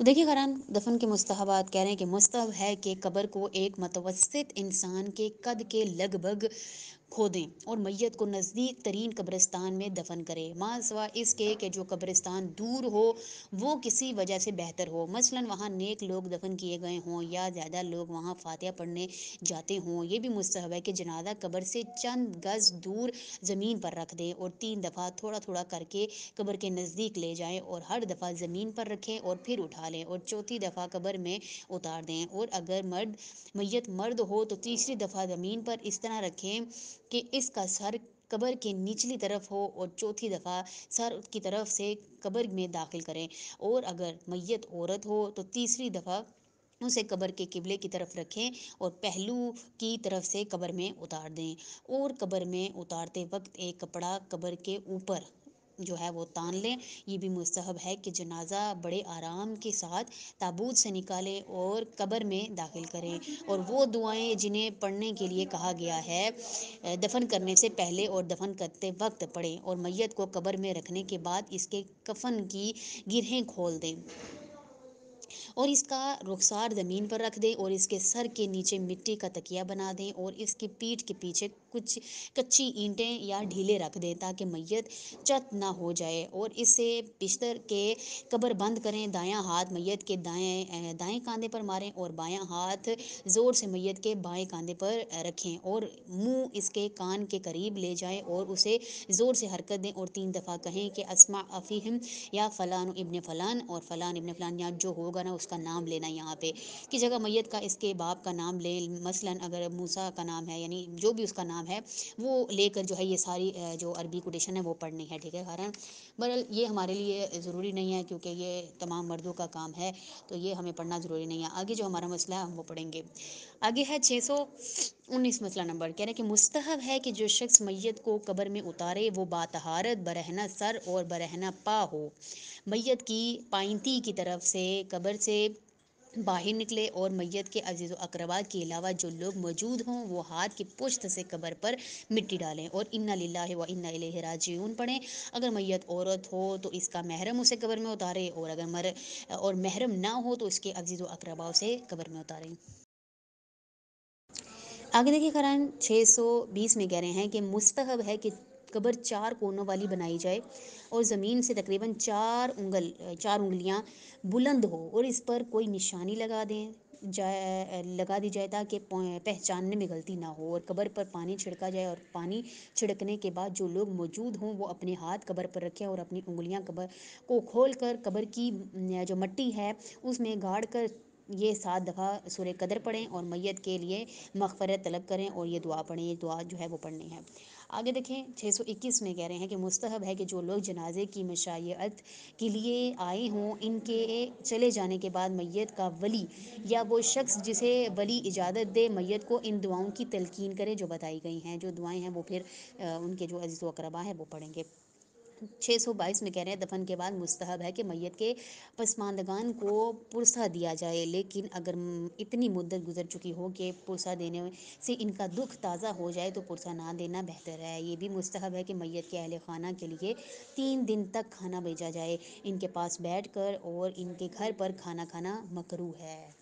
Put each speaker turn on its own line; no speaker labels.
تو دیکھیے قرآن دفن کے مستحبات کہہ رہے ہیں کہ مستحب ہے کہ قبر کو ایک متوسط انسان کے قد کے لگ بھگ کھودیں اور میت کو نزدیک ترین قبرستان میں دفن کرے، ماں سوا اس کے کہ جو قبرستان دور ہو وہ کسی وجہ سے بہتر ہو، مثلاً وہاں نیک لوگ دفن کیے گئے ہوں یا زیادہ لوگ وہاں فاتحہ پڑھنے جاتے ہوں۔ یہ بھی مستحب ہے کہ جنازہ قبر سے چند گز دور زمین پر رکھ دیں اور 3 دفعہ تھوڑا تھوڑا کر کے قبر کے نزدیک لے جائیں اور ہر دفعہ زمین پر رکھیں اور پھر اٹھا لیں اور چوتھی دفعہ قبر میں اتار دیں، اور اگر میت مرد ہو تو تیسری دفعہ زمین پر اس طرح رکھیں کہ اس کا سر قبر کے نچلی طرف ہو اور چوتھی دفعہ سر کی طرف سے قبر میں داخل کریں، اور اگر میت عورت ہو تو تیسری دفعہ اسے قبر کے قبلے کی طرف رکھیں اور پہلو کی طرف سے قبر میں اتار دیں، اور قبر میں اتارتے وقت ایک کپڑا قبر کے اوپر جو ہے وہ تان لیں۔ یہ بھی مستحب ہے کہ جنازہ بڑے آرام کے ساتھ تابوت سے نکالیں اور قبر میں داخل کریں، اور وہ دعائیں جنہیں پڑھنے کے لیے کہا گیا ہے دفن کرنے سے پہلے اور دفن کرتے وقت پڑھیں، اور میت کو قبر میں رکھنے کے بعد اس کے کفن کی گرہیں کھول دیں اور اس کا رخسار زمین پر رکھ دیں اور اس کے سر کے نیچے مٹی کا تکیہ بنا دیں اور اس کی پیٹھ کے پیچھے کچھ کچی اینٹیں یا ڈھیلے رکھ دیں تاکہ میت چت نہ ہو جائے، اور اس سے بستر کے قبر بند کریں۔ دایاں ہاتھ میت کے دائیں کاندھے پر ماریں اور بایاں ہاتھ زور سے میت کے بائیں کاندھے پر رکھیں اور منہ اس کے کان کے قریب لے جائیں اور اسے زور سے حرکت دیں اور 3 دفعہ کہیں کہ اسمع افیہم یا فلان ابن فلان، اور فلان ابن فلان یا جو ہوگا نا اس کا نام لینا، یہاں پہ کی جگہ میت کا اس کے باپ کا نام لیں، مثلاً اگر موسیٰ کا نام ہے یعنی جو بھی اس کا نام ہے وہ لے کر جو ہے یہ ساری جو عربی کوٹیشن ہے وہ پڑھنی ہے، ٹھیک ہے خیرن بہرحال یہ ہمارے لیے ضروری نہیں ہے کیونکہ یہ تمام مردوں کا کام ہے، تو یہ ہمیں پڑھنا ضروری نہیں ہے۔ آگے جو ہمارا مسئلہ ہے ہم وہ پڑھیں گے۔ آگے ہے 619 مسئلہ نمبر، کہہ رہے ہیں کہ مستحب ہے کہ جو شخص میت کو قبر میں اتارے وہ باطہارت برہنہ سر اور برہنہ پا ہو، میت کی پائنتی کی طرف سے قبر سے باہر نکلے اور میت کے عزیز و اقربا کے علاوہ جو لوگ موجود ہوں وہ ہاتھ کی پشت سے قبر پر مٹی ڈالیں اور انا للہ و انا الیہ راجعون پڑھیں۔ اگر میت عورت ہو تو اس کا محرم اسے قبر میں اتارے، اور اگر محرم نہ ہو تو اس کے عزیز و اقربا اسے قبر میں اتاریں۔ آگے دیکھیے قرآن 620 میں کہہ رہے ہیں کہ مستحب ہے کہ قبر 4 کونوں والی بنائی جائے اور زمین سے تقریباً 4 انگلیاں بلند ہو اور اس پر کوئی نشانی لگا دی جائے تاکہ پہچاننے میں غلطی نہ ہو، اور قبر پر پانی چھڑکا جائے اور پانی چھڑکنے کے بعد جو لوگ موجود ہوں وہ اپنے ہاتھ قبر پر رکھیں اور اپنی انگلیاں قبر کو کھول کر قبر کی جو مٹی ہے اس میں گاڑ کر یہ 7 دفعہ سورہ قدر پڑھیں اور میت کے لیے مغفرت طلب کریں اور یہ دعا پڑھیں، یہ دعا جو ہے وہ پڑھنی ہے۔ آگے دیکھیں 621 میں کہہ رہے ہیں کہ مستحب ہے کہ جو لوگ جنازے کی مشیعت کے لیے آئے ہوں ان کے چلے جانے کے بعد میت کا ولی یا وہ شخص جسے ولی اجازت دے میت کو ان دعاؤں کی تلقین کرے جو بتائی گئی ہیں، جو دعائیں ہیں وہ پھر ان کے جو عزیز و اقربا ہیں وہ پڑھیں گے۔ 622 میں کہہ رہے ہیں دفن کے بعد مستحب ہے کہ میت کے پسماندگان کو پرسہ دیا جائے، لیکن اگر اتنی مدت گزر چکی ہو کہ پرسہ دینے سے ان کا دکھ تازہ ہو جائے تو پرسہ نہ دینا بہتر ہے۔ یہ بھی مستحب ہے کہ میت کے اہل خانہ کے لیے 3 دن تک کھانا بھیجا جائے، ان کے پاس بیٹھ کر، اور ان کے گھر پر کھانا کھانا مکروہ ہے۔